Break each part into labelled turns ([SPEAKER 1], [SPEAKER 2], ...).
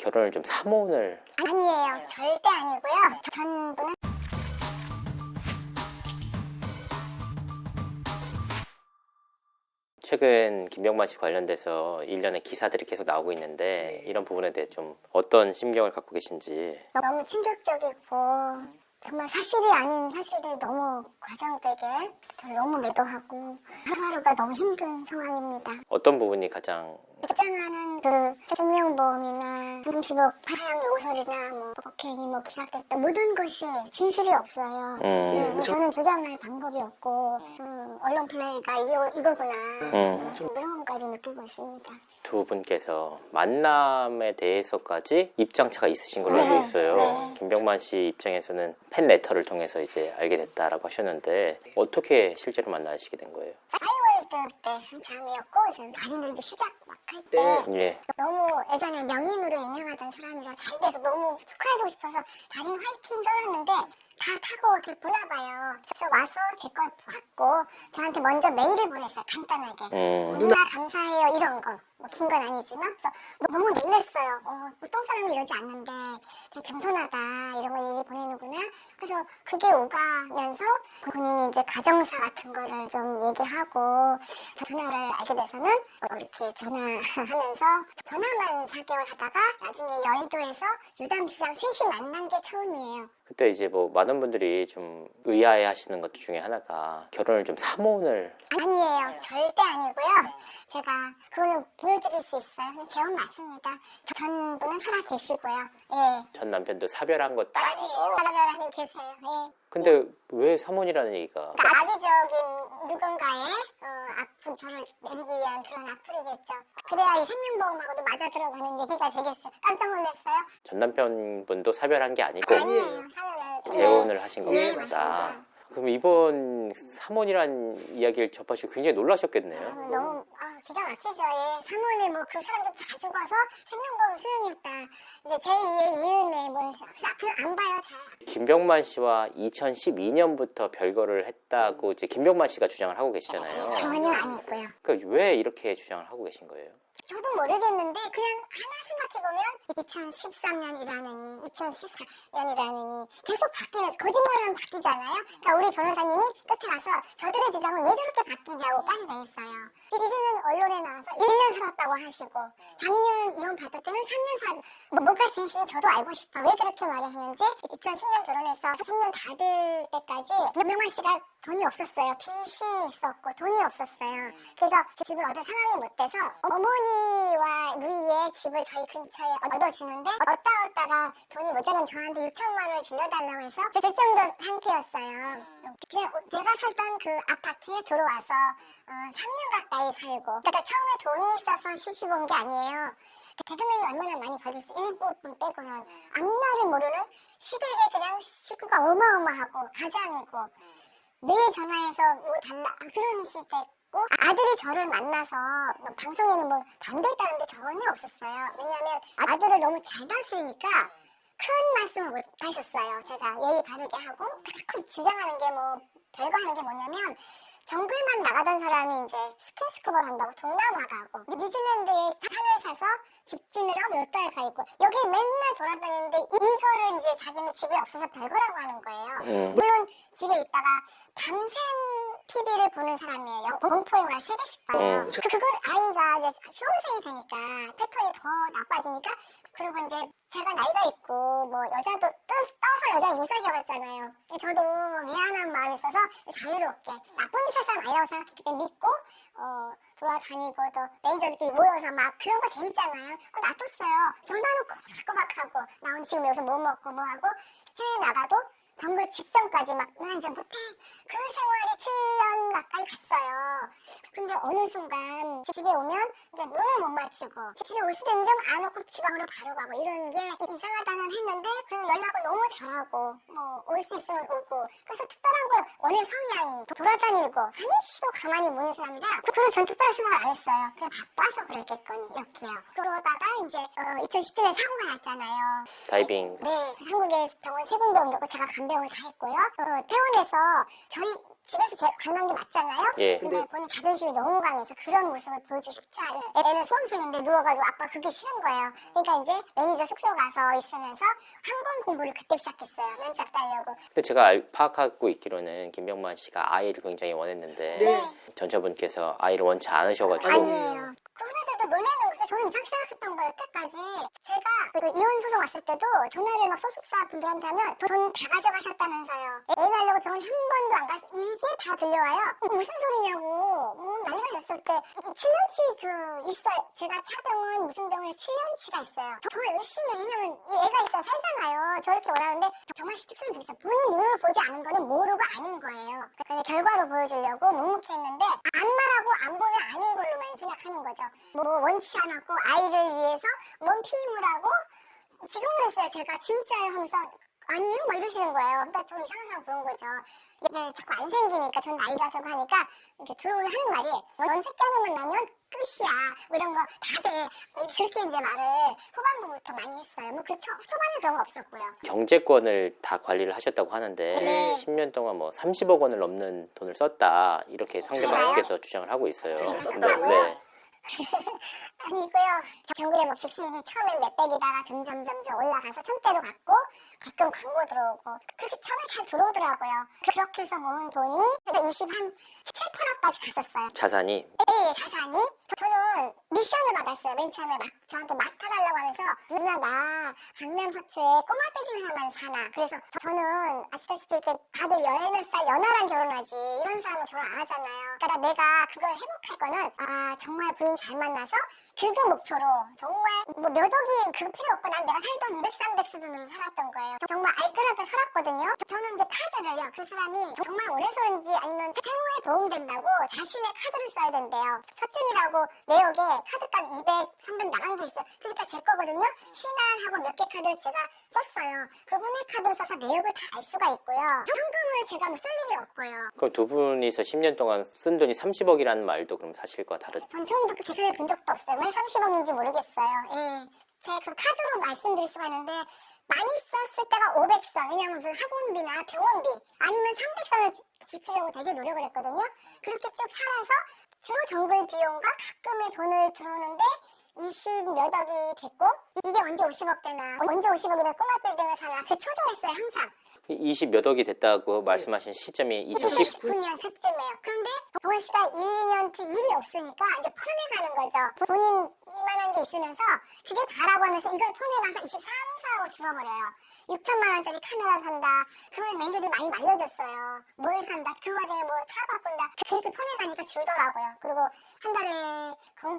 [SPEAKER 1] 결혼을 좀 사모를
[SPEAKER 2] 아니에요. 절대 아니고요. 전부는
[SPEAKER 1] 최근 김병만 씨 관련돼서 일련의 기사들이 계속 나오고 있는데 이런 부분에 대해 좀 어떤 심경을 갖고 계신지.
[SPEAKER 2] 너무 충격적이고 정말 사실이 아닌 사실들이 너무 과장되게 너무 매도하고 하루하루가 너무 힘든 상황입니다.
[SPEAKER 1] 어떤 부분이 가장
[SPEAKER 2] 주장하는 그 생명보험이나 30억 하향 요소리나 뭐 법행이 뭐 기각됐다 모든 것이 진실이 없어요. 저는 주장할 방법이 없고 언론 플레이가 이거구나 무서움까지 느끼고 있습니다.
[SPEAKER 1] 두 분께서 만남에 대해서까지 입장차가 있으신 걸로 알고 있어요.
[SPEAKER 2] 네.
[SPEAKER 1] 김병만 씨 입장에서는 팬 레터를 통해서 이제 알게 됐다라고 하셨는데 어떻게 실제로 만나시게 된 거예요?
[SPEAKER 2] 싸이월드 때 한창이었고 이제 달인들도 시작 막 할 때
[SPEAKER 1] 예.
[SPEAKER 2] 너무 예전에 명인으로 유명하던 사람이라 잘 돼서 너무 축하해주고 싶어서 달인 화이팅 써놨는데 다 타고 이렇게 보나봐요. 그래서 와서 제 걸 받고 저한테 먼저 메일을 보냈어요. 간단하게 누나 감사해요 이런 거. 뭐 긴 건 아니지만 그래서 너무 놀랐어요. 보통 사람은 이러지 않는데 되게 겸손하다 이런 거 보내는구나. 그래서 그게 오가면서 본인이 이제 가정사 같은 거를 좀 얘기하고 전화를 알게 돼서는 이렇게 전화하면서 전화만 4개월 하다가 나중에 여의도에서 유담시장 셋이 만난 게 처음이에요.
[SPEAKER 1] 그때 이제 뭐 많은 분들이 좀 의아해 하시는 것 중에 하나가 결혼을 좀 사모를
[SPEAKER 2] 아니에요. 절대 아니고요. 제가 그거는 보여드릴 수 있어요. 재혼 맞습니다. 전부는 살아 계시고요. 예.
[SPEAKER 1] 전 남편도 사별한 것도
[SPEAKER 2] 아니에요. 사람이 계세요. 예.
[SPEAKER 1] 근데 왜 사모니라는 얘기가
[SPEAKER 2] 그러니까 악의적인 누군가의 악플 저를 내리기 위한 그런 악플이겠죠. 그래야 이 생명보험하고도 맞아 들어가는 얘기가 되겠어요. 깜짝 놀랐어요.
[SPEAKER 1] 전 남편분도 사별한 게 아니고
[SPEAKER 2] 아니에요. 사연을
[SPEAKER 1] 재혼을 하신
[SPEAKER 2] 예,
[SPEAKER 1] 겁니다.
[SPEAKER 2] 맞습니다.
[SPEAKER 1] 그럼 이번 사모니란 이야기를 접하시고 굉장히 놀라셨겠네요.
[SPEAKER 2] 너무 기가 막히죠. 예. 사모님 뭐 그 사람들 다 죽어서 생명보험 수령했다. 이제 제2의 이은혜 뭐 그냥 안 봐요. 잘.
[SPEAKER 1] 김병만 씨와 2012년부터 별거를 했다고 이제 김병만 씨가 주장을 하고 계시잖아요.
[SPEAKER 2] 전혀 아니고요.
[SPEAKER 1] 그러니까 왜 이렇게 주장을 하고 계신 거예요?
[SPEAKER 2] 저도 모르겠는데 그냥 하나 생각해보면 2013년이라느니 2014년이라느니 계속 바뀌면서 거짓말은 바뀌잖아요. 그러니까 우리 변호사님이 끝에 가서 저들의 주장은 왜 저렇게 바뀌냐고까지 돼 있어요. 이제는 언론에 나와서 1년 살았다고 하시고 작년 이혼 발표 때는 3년 살 뭐가 진실인지 저도 알고 싶어. 왜 그렇게 말을 하는지 2010년 결혼해서 3년 다 될 때까지 명만 씨가 돈이 없었어요. 빚이 있었고 돈이 없었어요. 그래서 집을 얻을 상황이 못 돼서 어머니와 누이의 집을 저희 근처에 얻어주는데 얻다가 돈이 모자란 저한테 6천만 원을 빌려달라고 해서 줄 정도 상태였어요. 그냥 내가 살던 그 아파트에 들어와서 3년 가까이 살고 그러니까 처음에 돈이 있어서 시집 온 게 아니에요. 개그맨이 얼마나 많이 벌겠어. 일부분 빼고는 앞날을 모르는 시댁에 그냥 식구가 어마어마하고 가장이고 매일 전화해서 뭐 달라 그런 시대고 아들이 저를 만나서 방송에는 뭐 반대했다는데 전혀 없었어요. 왜냐하면 아들을 너무 잘 다스리니까 큰 말씀을 못 하셨어요. 제가 예의 바르게 하고 그 주장하는 게 뭐 별거 하는 게 뭐냐면 정글만 나가던 사람이 이제 스킨스쿠버를 한다고 동남아 가고 뉴질랜드에 산을 사서 집주느라 몇 달 가 있고 여기 맨날 돌아다니는데 이거를 이제 자기는 집에 없어서 별거라고 하는 거예요. 물론 집에 있다가 밤샘 TV를 보는 사람이에요. 공포 영화를 3개씩 봐요. 그걸 아이가 이제 수험생이 되니까 패턴이 더 나빠지니까 그리고 이제 제가 나이가 있고 뭐 여자도 떠서 여자를 못 사귀어 봤잖아요. 저도 미안한 마음이 있어서 자유롭게 나쁜 짓 할 사람 아니라고 생각했기 때문에 믿고 돌아다니고 또 매니저들끼리 모여서 막 그런 거 재밌잖아요. 놔뒀어요. 전화놓고 꼬박꼬박하고 나 오늘 지금 여기서 뭐 먹고 뭐 하고 해외 나가도 정글 직전까지 막 난 이제 못해. 그 생활이 7년 가까이 갔어요. 근데 어느 순간 집에 오면 눈을 못 맞추고 집에 올 수도 있는 점 안 오고 지방으로 바로 가고 이런 게 좀 이상하다는 했는데 그 연락을 너무 잘하고 뭐 올 수 있으면 오고 그래서 특별한 걸 원해 성향이 돌아다니고 한시도 가만히 못 있는 사람이라 그걸 전 특별한 생각을 안 했어요. 그냥 바빠서 그랬겠거니 이렇게요. 그러다가 이제 2010년에 사고가 났잖아요.
[SPEAKER 1] 다이빙.
[SPEAKER 2] 네, 그 한국에 병원 3군데 옮겼고 제가 간병을 다 했고요. 퇴원해서 저희 집에서 제 관한 게 맞잖아요.
[SPEAKER 1] 예.
[SPEAKER 2] 근데 본인 자존심이 너무 강해서 그런 모습을 보여주고 싶지 않은 애는 수험생인데 누워가지고 아빠 그게 싫은 거예요. 그러니까 이제 매니저 숙소 가서 있으면서 한권 공부를 그때 시작했어요. 면접 따려고.
[SPEAKER 1] 근데 제가 파악하고 있기로는 김병만 씨가 아이를 굉장히 원했는데
[SPEAKER 2] 네.
[SPEAKER 1] 전처분께서 아이를 원치 않으셔가지고
[SPEAKER 2] 아니에요. 그 후배들도 놀라는 게 저는 이상하게 생각했던 거예요. 여태까지 제가 그 이혼 소송 왔을 때도 전화를 막 소속사 분들한테 하면 돈 다 가져가셨다면서요. 애 낳으려고 병원 한 번도 안 갔어. 이게 다 들려와요. 무슨 소리냐고. 뭐 나이가 됐을 때 7년치 그 있어요. 제가 차병원 무슨 병원에 7년치가 있어요. 더 열심히 왜냐면 이 애가 있어야 살잖아요. 저렇게 오라는데 병원 씨 특성이 그랬어요. 본인 눈으로 보지 않은 거는 모르고 아닌 거예요. 그러니까 결과로 보여주려고 묵묵히 했는데 안 말하고 안 보면 아닌 걸로만 생각하는 거죠. 뭐 원치 않았고 아이를 위해서 몸 피임을 하고 기동을 했어요. 제가 진짜요 하면서 아니에요? 막 이러시는 거예요. 그러니까 저는 이상한 사람 그런 거죠. 이게 자꾸 안 생기니까 전 나이가 들고 하니까 이렇게 들어오면 하는 말이 넌 새끼 하나만 나면 끝이야. 뭐 이런 거 다 돼. 그렇게 이제 말을 후반부부터 많이 했어요. 뭐 그 초반에 그런 거 없었고요.
[SPEAKER 1] 경제권을 다 관리를 하셨다고 하는데
[SPEAKER 2] 네.
[SPEAKER 1] 10년 동안 뭐 30억 원을 넘는 돈을 썼다 이렇게 상대방
[SPEAKER 2] 제가요?
[SPEAKER 1] 측에서 주장을 하고 있어요.
[SPEAKER 2] 제가
[SPEAKER 1] 네.
[SPEAKER 2] 썼다고요?
[SPEAKER 1] 네.
[SPEAKER 2] 아니고요. 정글의 법칙 수입이 처음엔 몇백이다가 점점 올라가서 1000대로 갔고 가끔 광고 들어오고 그렇게 처음에 잘 들어오더라고요. 그렇게 해서 모은 돈이 20 한 7, 8억까지 갔었어요.
[SPEAKER 1] 자산이
[SPEAKER 2] 네, 자산이. 저는 미션을 받았어요. 맨 처음에 막 저한테 맡아달라고 하면서 누나 나 강남 서초에 꼬마 빌딩 하나만 사나. 그래서 저는 아시다시피 이렇게 다들 10살 연하랑 결혼하지 이런 사람은 결혼 안 하잖아요. 그러니까 내가 그걸 회복할 거는 정말 부인 잘 만나서 그거 목표로 정말 뭐 몇 억이 그거 필요 없고 난 내가 살던 200, 300 수준으로 살았던 거예요. 정말 알뜰하게 살았거든요. 저는 이제 카드를요. 그 사람이 정말 오래 살는지 아니면 생활에 도움된다고 자신의 카드를 써야 된대요. 서준이라고 내역에 카드값 200, 300 나간 게 있어요. 그게 다 제 거거든요. 신한하고 몇 개 카드를 제가 썼어요. 그분의 카드를 써서 내역을 다 알 수가 있고요. 현금을 제가 뭐 쓸 일이 없고요.
[SPEAKER 1] 그럼 두 분이서 10년 동안 쓴 돈이 30억이라는 말도 그럼 사실과 다르죠?
[SPEAKER 2] 전 처음부터 그 계산을 본 적도 없어요. 왜 30억인지 모르겠어요. 예. 제가 그 카드로 말씀드릴 수가 있는데 많이 썼을 때가 500선. 왜냐면 무슨 학원비나 병원비 아니면 300선을 지키려고 되게 노력을 했거든요. 그렇게 쭉 살아서 주로 정글 비용과 가끔의 돈을 들어오는데 20 몇 억이 됐고 이게 언제 50억 되나 언제 50억이나 꼬마 빌딩을 사나 그 초조했어요 항상.
[SPEAKER 1] 20 몇 억이 됐다고 말씀하신 시점이 2019.
[SPEAKER 2] 2019년 그쯤에요. 그런데 보은 씨가 1, 2년 뒤 일이 없으니까 이제 펀해가는 거죠. 본인 이만한 게 있으면서 그게 다라고 하면서 이걸 펀해가서 23, 4억 줄어버려요. 6천만 원짜리 카메라 산다. 그걸 매니저들이 많이 말려줬어요. 뭘 산다. 그 와중에 뭐 차 바꾼다. 그렇게 펀해가니까 줄더라고요. 그리고 한 달에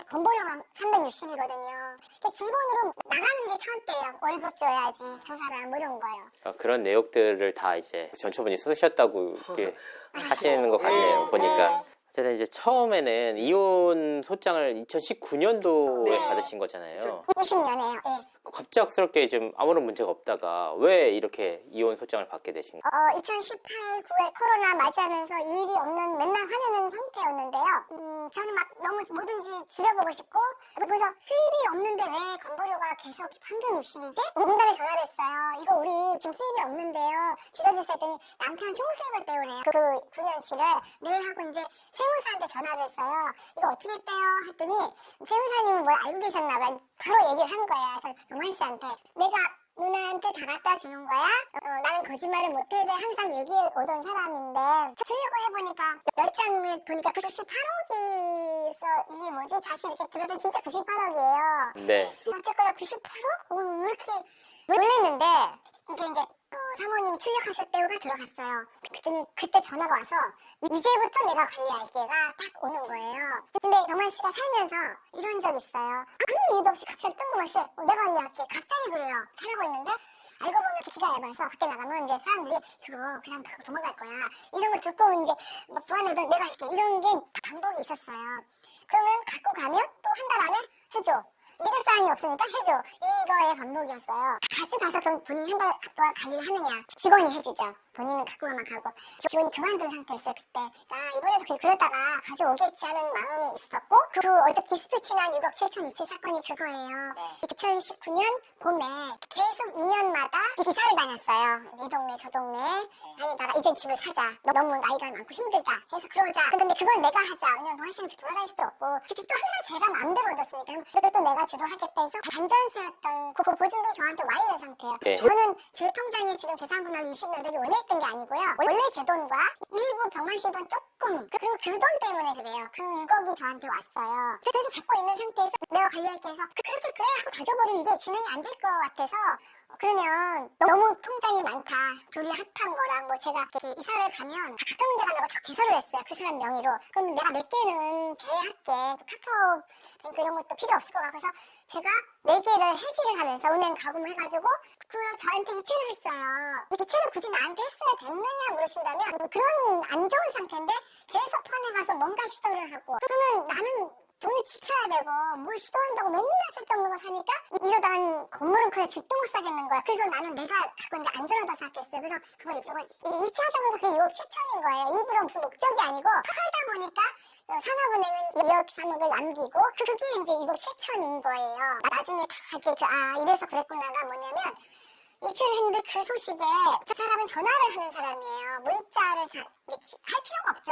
[SPEAKER 2] 건보료만 360이거든요. 기본으로 나가는 게 1000대예요. 월급 줘야지. 두 사람 뭐 이런 거요.
[SPEAKER 1] 그런 내역들을 다 이제 전처분이 쓰셨다고 이렇게 하시는 것 같네요. 보니까. 어쨌든 이제 처음에는 이혼 소장을 2019년도에
[SPEAKER 3] 네.
[SPEAKER 1] 받으신 거잖아요.
[SPEAKER 2] 20년에요. 예.
[SPEAKER 1] 갑작스럽게 좀 아무런 문제가 없다가 왜 이렇게 이혼 소장을 받게 되신 거예요?
[SPEAKER 2] 2018, 9에 코로나 맞이하면서 일이 없는 맨날 화내는 상태였는데요. 저는 막 너무 뭐든지 줄여보고 싶고 그래서 수입이 없는데 왜 건보료가 계속 평균 60이지? 공단에 전화를 했어요. 이거 우리 지금 수입이 없는데요. 줄여주세요 했더니 남편 총수입을 때우래요. 그 9년치를 네 하고 이제 세무사한테 전화를 했어요. 이거 어떻게 했대요? 했더니 세무사님은 뭘 알고 계셨나 봐요. 바로 얘기를 한 거야. 저 영환 씨한테. 내가 누나한테 다 갖다 주는 거야? 나는 거짓말을 못해. 항상 얘기해 오던 사람인데 주려고 해보니까 몇 장을 보니까 98억이서 이게 뭐지? 다시 이렇게 들어도 진짜 98억이에요.
[SPEAKER 1] 네.
[SPEAKER 2] 어쨌거나 98억? 왜 이렇게 놀랬는데 이게 이제 사모님이 출력하셨대요가 들어갔어요. 그랬더니 그때 전화가 와서 이제부터 내가 관리할게가 딱 오는 거예요. 근데 영환 씨가 살면서 이런 적 있어요. 아무 이유도 없이 갑자기 뜬금없이 내가 관리할게. 갑자기 그래요. 잘하고 있는데 알고 보면 기가 얇아서 밖에 나가면 이제 사람들이 그거 그냥 갖고 도망갈 거야. 이런 거 듣고 이제 막 부안해도 내가 할게. 이런 게 반복이 있었어요. 그러면 갖고 가면 또 한 달 안에 해줘. 믿을 사람이 없으니까 해줘. 이거의 반복이었어요. 가져가서 좀 본인 한 달 동안 관리를 하느냐. 직원이 해주죠. 본인은 갖고만 가고 직원이 그만둔 상태였어요 그때. 그러니까 이번에도 그랬다가 가져오겠지 하는 마음이 있었고 그 어저께 디스패치난 6억 7천 이체 사건이 그거예요. 2019년 봄에 계속 2년마다 이사를 다녔어요. 이 동네 저 동네 다니다가 이제 집을 사자. 너무 나이가 많고 힘들다 해서 그러자. 근데 그걸 내가 하자. 왜냐면 뭐 하시는 돌아다닐 수도 없고 집도 항상 제가 마음대로 얻었으니까 그것도 내가 주도하겠다 해서 반전세였던 그 보증도 저한테 와 있는 상태예요.
[SPEAKER 1] 네.
[SPEAKER 2] 저는 제 통장에 지금 재산분할 20몇 억이 원래 있던 게 아니고요. 원래 제 돈과 일부 병만 씨 돈 조금 그리고 그 돈 때문에 그래요. 그 6억이 저한테 왔어요. 그래서 갖고 있는 상태에서 내가 관리할게 해서 그렇게 그래 하고 가져버리면 이게 진행이 안 될 것 같아서 그러면 너무 통장이 많다. 둘이 합한 거랑 뭐 제가 이렇게 이사를 가면 가까운 데 가려고 개설을 했어요. 그 사람 명의로. 그럼 내가 몇 개는 제외할게. 카카오 뱅크 이런 것도 필요 없을 것 같아서 제가 4개를 해지를 하면서 은행 가금을 해가지고 그걸 저한테 이체를 했어요. 이 이체를 굳이 나한테 했어야 됐느냐 물으신다면 그런 안 좋은 상태인데 계속 펀에 가서 뭔가 시도를 하고 그러면 나는 돈을 지켜야 되고 뭘 시도한다고 맨날 쓸데없는 거 사니까 이러다 건물은 그래 집도 못 사겠는 거야. 그래서 나는 내가 갖고 있는 게 안전하다 생각했어요. 그래서 그걸 2차적으로 그게 6억 7천인 거예요. 일부러 무슨 목적이 아니고 팔다 보니까 산업은행은 2억 3억을 남기고 그게 이제 2억 7천인 거예요. 나중에 다 이렇게 이래서 그랬구나가 뭐냐면 이체를 했는데 그 소식에 그 사람은 전화를 하는 사람이에요. 문자를 할 필요가 없죠.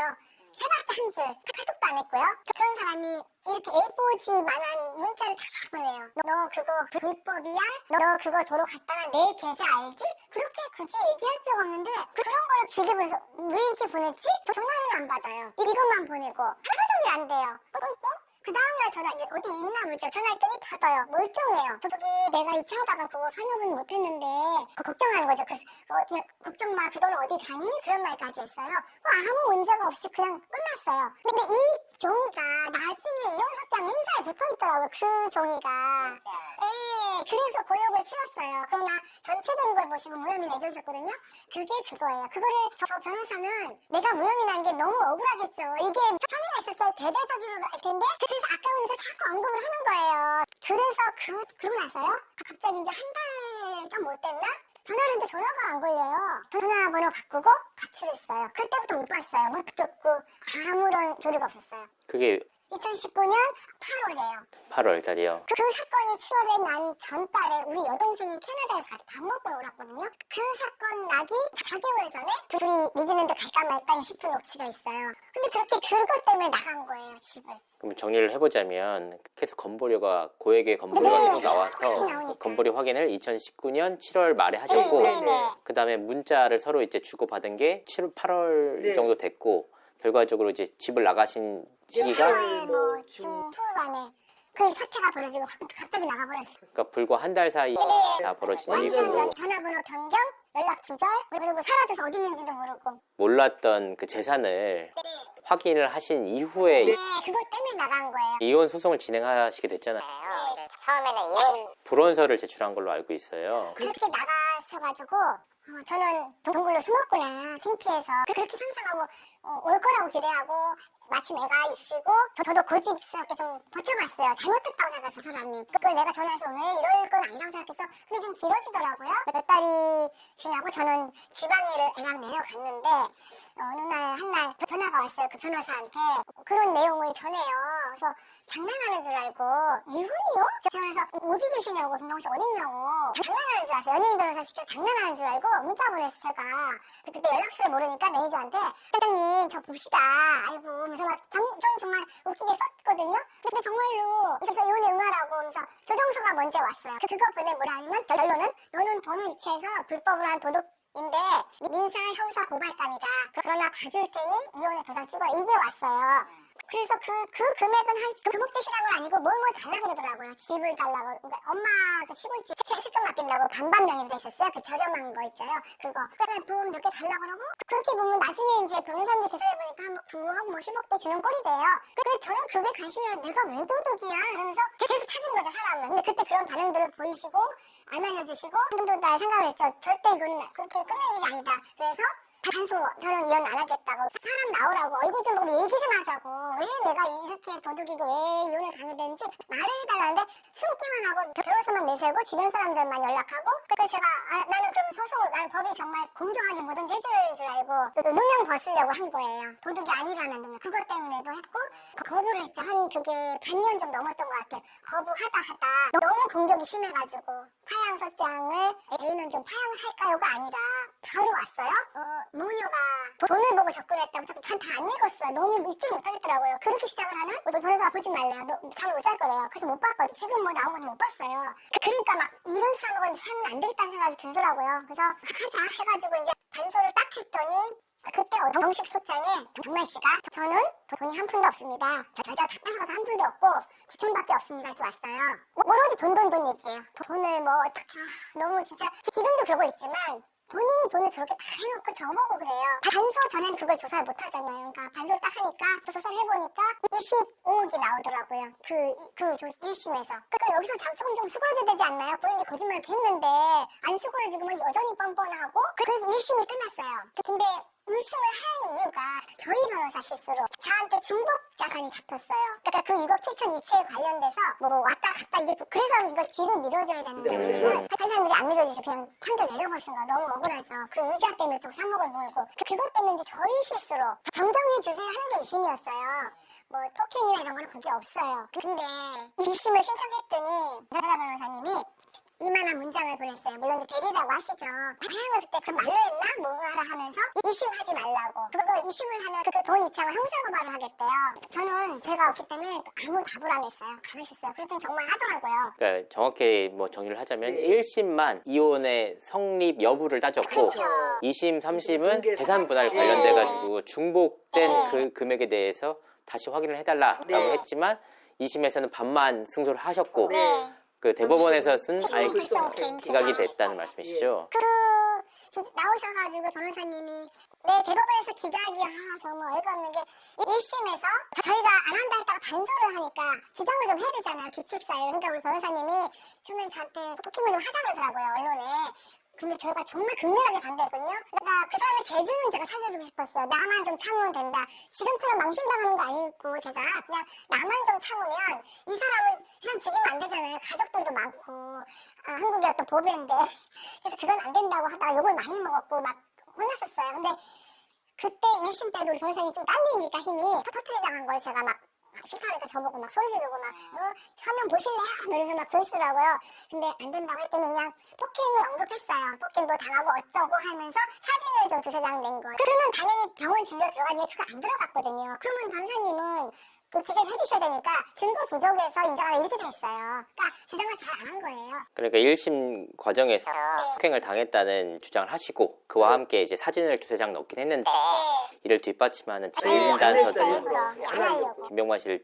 [SPEAKER 2] 해봤자 한 줄, 카톡도 안 했고요. 그런 사람이 이렇게 A4지만한 문자를 쫙 보내요. 너 그거 불법이야? 너 그거 도로 갔다가 내 계좌 알지? 그렇게 굳이 얘기할 필요가 없는데 그런 거를 길게 보내서 왜 이렇게 보냈지? 전화는 안 받아요. 이것만 보내고 하루 종일 안 돼요. 그 다음날 전화 이제 어디 있나 보죠. 전화했더니 받아요. 멀쩡해요. 저기 내가 이체하다가 그거 환급은 못했는데 걱정하는 거죠. 그래서 그냥 걱정 마. 그 돈 어디 가니? 그런 말까지 했어요. 아무 문제가 없이 그냥 끝났어요. 근데 이 종이가 나중에 이혼소장 민사에 붙어있더라고요. 그 종이가. 네, 그래서 고역을 치렀어요. 그러나 전체적인 걸 보시고 무혐의 내려줬거든요. 그게 그거예요. 그거를 저 변호사는 내가 무혐의라는 게 너무 억울하겠죠. 이게 혐의가 있었어야 대대적으로 할 텐데 그래서 아까 보니까 자꾸 언급을 하는 거예요. 그래서 그러고 나서요. 갑자기 이제 한 달 좀 못 됐나? 전화를 했는데 전화가 안 걸려요. 전화번호 바꾸고 가출했어요. 그때부터 못 봤어요. 못 듣고 아무런 교류가 없었어요.
[SPEAKER 1] 그게
[SPEAKER 2] 2019년 8월이에요.
[SPEAKER 1] 8월 달이요.
[SPEAKER 2] 그 사건이 7월에 난 전달에 우리 여동생이 캐나다에서 같이 밥 먹고 놀았거든요. 그 사건 나기 4개월 전에 둘이 뉴질랜드 갈까 말까 싶은 녹취가 있어요. 근데 그렇게 그것 때문에 나간 거예요, 집을.
[SPEAKER 1] 그럼 정리를 해보자면 계속 건보료가 고액의 건보료가
[SPEAKER 2] 네,
[SPEAKER 1] 계속
[SPEAKER 2] 똑같이
[SPEAKER 1] 나와서
[SPEAKER 2] 나오니까.
[SPEAKER 1] 건보료 확인을 2019년 7월 말에 하셨고
[SPEAKER 2] 네.
[SPEAKER 1] 그 다음에 문자를 서로 이제 주고받은 게 7월 8월
[SPEAKER 3] 네.
[SPEAKER 1] 정도 됐고 결과적으로 이제 집을 나가신 시기가
[SPEAKER 2] 8월 뭐 중후반에 그 사태가 벌어지고 갑자기 나가버렸어요.
[SPEAKER 1] 그러니까 불과 한 달 사이 다 벌어진
[SPEAKER 2] 완전
[SPEAKER 1] 일이고
[SPEAKER 2] 전화번호 변경, 연락 두절, 그리고 사라져서 어디 있는지도 모르고.
[SPEAKER 1] 몰랐던 그 재산을
[SPEAKER 2] 네,
[SPEAKER 1] 확인을 하신 이후에
[SPEAKER 2] 그것 때문에 나간 거예요.
[SPEAKER 1] 이혼 소송을 진행하시게 됐잖아요.
[SPEAKER 2] 처음에는 이혼
[SPEAKER 1] 불원서를 제출한 걸로 알고 있어요.
[SPEAKER 2] 그렇게 나가셔가지고 저는 동굴로 숨었구나 창피해서 그렇게 상상하고 올 거라고 기대하고 마침 애가 입시고 저도 고집스럽게 좀 버텨봤어요. 잘못했다고 생각해서 사람이 그걸 내가 전화해서 왜 이럴 건 아니라고 생각해서 근데 좀 길어지더라고요. 몇 달이 지나고 저는 지방에를 애랑 내려갔는데 어느 날 한날 전화가 왔어요. 그 변호사한테 그런 내용을 전해요. 그래서 장난하는 줄 알고 이혼이요? 제가 그래서 어디 계시냐고 김동씨 어딨냐고 장난하는 줄 알았어요. 연예인 변호사 시켜 장난하는 줄 알고 문자 보냈어요. 제가 그때 연락처를 모르니까 매니저한테 사장님 저 봅시다. 아이고 그래서 막 정말 웃기게 썼거든요. 근데 정말로 그래서 이혼에 응하라고 하면서 조정서가 먼저 왔어요. 그거 보내 뭐라 하냐면 결론은 너는 돈을 이체해서 불법으로 한 도둑인데 민사 형사 고발감이다. 그러나 봐줄 테니 이혼의 도장 찍어라. 이게 왔어요. 그래서 그 금액은 한 금옥대시라는 건 아니고 뭘 달라고 그러더라고요. 집을 달라고. 그러니까 엄마 그 시골집 세금 맡긴다고 반반 명의로 돼 있었어요. 그 저렴한 거 있잖아요. 그거. 그다음에 돈 몇 개 달라고 그러고 그렇게 보면 나중에 이제 변호사님 기사에 보니까 한 9억 뭐 10억대 주는 꼴이 돼요. 근데 저는 그게 관심이 내가 왜 도둑이야? 이러면서 계속 찾은 거죠 사람을. 근데 그때 그런 반응들을 보이시고 안 알려주시고 한 번도 날 생각을 했죠. 절대 이거는 그렇게 끝낼 일이 아니다. 그래서 단소 저는 이혼 안 하겠다고 사람 나오라고 얼굴 좀 보고 얘기 좀 하자고 왜 내가 이렇게 도둑이고 왜 이혼을 당해야 되는지 말을 해달라는데 숨기만 하고 변호사만 내세우고 주변 사람들만 연락하고 그래서 제가 나는 그럼 소송을 난 법이 정말 공정하게 뭐든지 해줄 줄 알고 누명 벗으려고 한 거예요. 도둑이 아니라는 누명 그것 때문에도 했고 거부를 했죠. 한 그게 반년 좀 넘었던 것 같아요. 거부하다 너무 공격이 심해가지고 파양 소장을 A는 좀 파양할까요가 아니라 바로 왔어요. 모녀가 돈을 보고 접근했다고 저도 전 다 안 읽었어요. 너무 읽지를 못하겠더라고요. 그렇게 시작을 하는 우리 변호사가 보지 말래요. 너 잠을 못 잘 거래요. 그래서 못 봤거든요. 지금 뭐 나온 것도 못 봤어요. 그러니까 막 이런 사람하고는 살면 안 되겠다는 생각이 들더라고요. 그래서 하자 해가지고 이제 단소를 딱 했더니 그때 정식 소장에 정말 씨가 저는 돈이 한 푼도 없습니다. 저자 다 뺏어가서 한 푼도 없고 9천밖에 없습니다. 이렇게 왔어요. 오로지 돈 얘기예요. 돈을 뭐 어떻게 너무 진짜 지금도 그러고 있지만 본인이 돈을 저렇게 다 해놓고 저보고 그래요. 단소 전에는 그걸 조사를 못 하잖아요. 그러니까 단소를 딱 하니까 조사를 해보니까 25억이 나오더라고요. 그 1심에서. 그러니까 여기서 조금 좀 수그러져야 되지 않나요? 본인이 거짓말을 했는데 안 수그러지고 뭐 여전히 뻔뻔하고 그래서 1심이 끝났어요. 근데 2심을 한 이유가 저희 변호사 실수로 저한테 중복 자산이 잡혔어요. 그러니까 그 2억 7천 이체에 관련돼서 뭐 왔다 갔다 이게 그래서 이거 뒤로 밀어줘야 되는데 우리는 한 사람들이 안 밀어주시고 그냥 판결 내려버리신 거 너무 억울하죠. 그 이자 때문에 또 3억을 물고 그것 때문에 이제 저희 실수로 정정해 주세요 하는 게 2심이었어요. 뭐 폭행이나 이런 거는 거기 없어요. 근데 2심을 신청했더니 나라 변호사님이 이만한 문장을 보냈어요. 물론 이제 대리라고 하시죠. 다양한 그때 그 말로 했나? 뭐 하라 하면서 2심 하지 말라고. 그걸 2심을 하면 그 돈 이창을 형사고발을 하겠대요. 저는 죄가 없기 때문에 아무 답을 안 했어요. 가만히 있었어요. 그랬더니 정말 하더라고요.
[SPEAKER 1] 그러니까 정확히 뭐 정리를 하자면 1심만 이혼의 성립 여부를 따졌고
[SPEAKER 2] 그렇죠.
[SPEAKER 1] 2심, 3심은 재산 분할 관련돼 가지고 중복된
[SPEAKER 2] 네.
[SPEAKER 1] 그 금액에 대해서 다시 확인을 해달라라고
[SPEAKER 3] 네.
[SPEAKER 1] 했지만 2심에서는 반만 승소를 하셨고
[SPEAKER 2] 네.
[SPEAKER 1] 그 대법원에서는 아예
[SPEAKER 2] 불성행
[SPEAKER 1] 기각이 됐다는 말씀이시죠?
[SPEAKER 2] 나오셔가지고 변호사님이 네 대법원에서 기각이야 정말 어이가 없는 게 1심에서 저희가 안 한다 했다가 반소를 하니까 주장을 좀 해야 되잖아요. 기책사유. 그러니까 우리 변호사님이 처음에 저한테 토킹을 좀 하자 그러더라고요 언론에. 근데 저희가 정말 극렬하게 반대했거든요. 그러니까 그 사람의 재주는 제가 살려주고 싶었어요. 나만 좀 참으면 된다. 지금처럼 망신당하는 거 아니고 제가 그냥 나만 좀 참으면 이 사람 죽이면 안 되잖아요. 가족들도 많고 한국의 어떤 법인데 그래서 그건 안 된다고 하다가 욕을 많이 먹었고 막 혼났었어요. 근데 그때 1심 때도 우리 변호사님이 좀 딸리니까 힘이 터트리장한 걸 제가 막 싫다니까 저보고 막 소리 지르고 막 화면 보실래요? 이러면서 막 그러시더라고요. 근데 안 된다고 할 때는 그냥 폭행을 언급했어요. 폭행도 당하고 어쩌고 하면서 사진을 좀 2-3장 낸 거예요. 그러면 당연히 병원 진료 들어갔는데 그거 안 들어갔거든요. 그러면 변호사님은 그 기재를 해주셔야 되니까 증거 부족해서 인정하라 이렇게 돼 있어요. 그러니까 주장을 잘 안 한 거예요.
[SPEAKER 1] 그러니까 1심 과정에서 폭행을 당했다는 주장을 하시고 그와 함께 이제 사진을 2-3장 넣긴 했는데 이를 뒷받침하는
[SPEAKER 2] 안
[SPEAKER 1] 진단서도
[SPEAKER 2] 일부러 안 하려고.
[SPEAKER 1] 김병만 씨를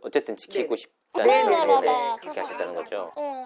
[SPEAKER 1] 어쨌든 지키고 싶다는
[SPEAKER 2] 네네네네.
[SPEAKER 1] 그렇게 하셨다는 거죠.
[SPEAKER 2] 예.